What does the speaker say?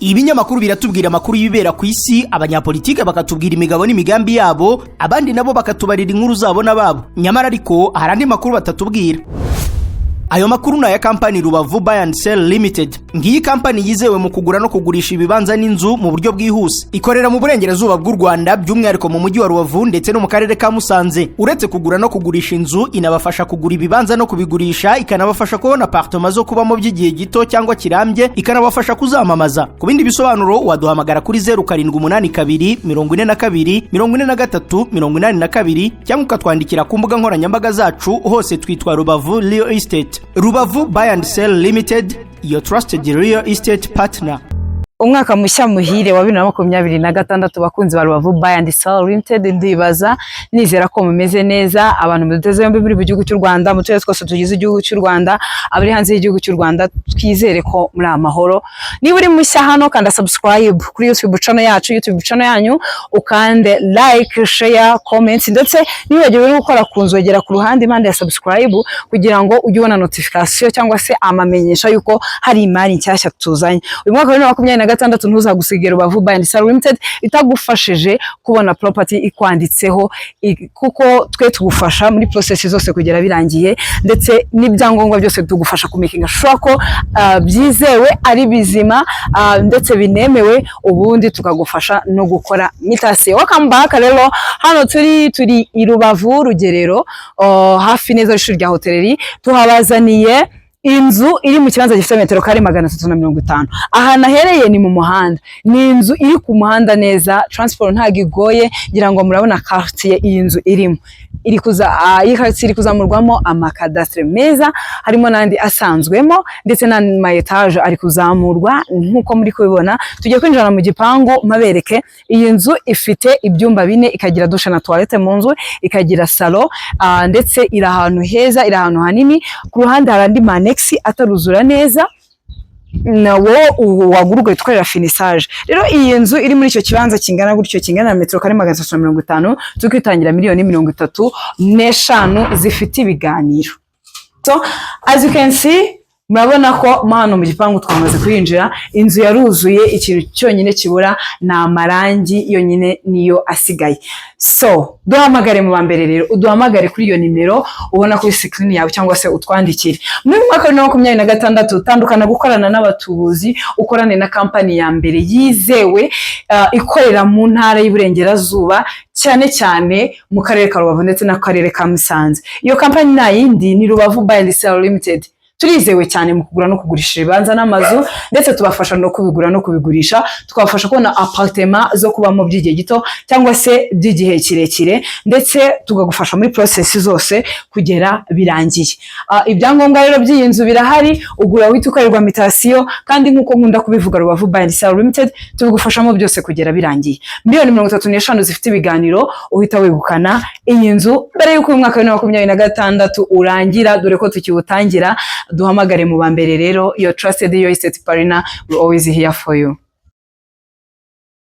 Ibinyamakuru biratubwira amakuru y'ibibera ku isi, abanyapolitike bakatubwira imigabo n'imigambi yabo, abandi nabo bakatubarira inkuru zabo n'ababo. Nyamara ariko hari andi makuru batatubwira. Ayo makuru na ya kampani Rubavu Buy and Sell Limited. Ngiyi kampani yizewe mu kugura no kugurisha ibibanza n'inzu mu buryo bwihuse. Ikorera mu burengerazuba bw'u Rwanda, by'umwihariko mu mujyi wa Rubavu ndetse no mu karere ka Musanze. Uretse kugura no kugurisha inzu, inabafasha kugura ibibanza no kubigurisha, ikanabafasha kubona apartment zo kubamo by'igihe gito cyangwa kirambye, ikanabafasha kuzamamaza. Ku bindi bisobanuro waduhamagara kuri 0782 42 43 82 cyangwa ukatwandikira ku mbuga nkoranyambaga zacu, hose twitwa Rubavu Real Estate. Rubavu Buy and Sell Limited, your trusted real estate partner. Umwaka mushya muhire wa 2026 bakunzi ba Rubavu Buy and Sell Limited, ndibaza nizera ko mumeze neza, abantu muduteze yombi muri gihugu cy'u Rwanda, mutuye twose tugize igihugu cy'u Rwanda, abari hanze y'igihugu cy'u Rwanda, twizere ko muri amahoro. Niba uri mushya hano kanda subscribe kuri YouTube channel yacu, YouTube channel yanyu, ukande like, share, comment, ndetse nibagiwe gukora kunzogera ku ruhande impande ya subscribe kugira ngo ujye ubona notification cyangwa se amamenyesha yuko hari imari nshyashya tuzanye. Uyu mwaka wa 2026 ntuzagusigera Rubavu Buy and Sell Limited itagufashije kubona property ikwanditseho, kuko twe tugufasha muri process zose kugera birangiye, ndetse n'ibyangombwa byose tugufasha kumakinga sure ko byizewe ari bizima ndetse binemewe, ubundi tukagufasha no gukora mutation. Welcome back rero, hano turi i Rubavu Rugerero, hafi neza y'ishuri rya hoteleri. Tuhabazaniye inzu iri mu kibanza gifite metero kare 350. Aha nahereye ni mu muhanda, ni inzu iri ku muhanda neza, transport ntago igoye, ngira ngo murabona quartier iyi nzu irimo. Iri kuzamurwamo amakadastre meza, harimo nandi asanzwemo, ndetse na ma etage ari kuzamurwa nkuko muri kubibona. Tugiye kwinjira mu gipangu mabereke. Iyi nzu ifite ibyumba 4, ikagira douche na toilette mu nzu, ikagira salon, ndetse iri ahantu heza, iri ahantu hanini. Ku ruhande hari andi manexi ataruzura neza, nawo wagurugwe twerera finissage. Rero iyi nzu iri muri icyo kibanza kingana gutyo, kingana na metero kare 350, tukitangira $1,35,000 zifite ibiganiro. So as you can see, murabona ko hano mu gipangu twamaze kwinjira. Inzu yaruzuye, ikintu cyonyine kibura na amarangi yonyine niyo asigaye. So duhamagare mu bambere rero, uduhamagare kuri iyo nimero ubona kuri screen yawe, cyangwa se utwandikire. Muri mwaka wa 2026 utandukana gukorana n'abatubuzi, ukorane na kampani ya mbere yizewe ikorera mu ntara y'Iburengerazuba, cyane cyane mu karere ka Rubavu ndetse na karere ka Musanze. Iyo kampani na yindi ni Rubavu Buy and Sell Limited. Turizewe cyane mu kugura no kugurisha ibibanza n'amazu, ndetse tubafasha no kubigura no kubigurisha, tukabafasha kubona apartment zo kubamo by'igihe gito cyangwa se by'igihe kirekire, ndetse tugagufasha muri process zose kugera birangiye. Ibyangombwa rero by'iyi nzu birahari, ugura wita ukorerwa mutation, kandi nkuko nkunda kubivuga Rubavu Buy and Sell Limited tubigufashamo byose kugera birangiye. $35,000 zifite ibiganiro, uhita wegukana iyi nzu mbere y'uko uyu mwaka wa 2026 urangira, dore ko tukiwutangira. Duhamagare mu bambere rero, your trusted real estate partner, we always here for you.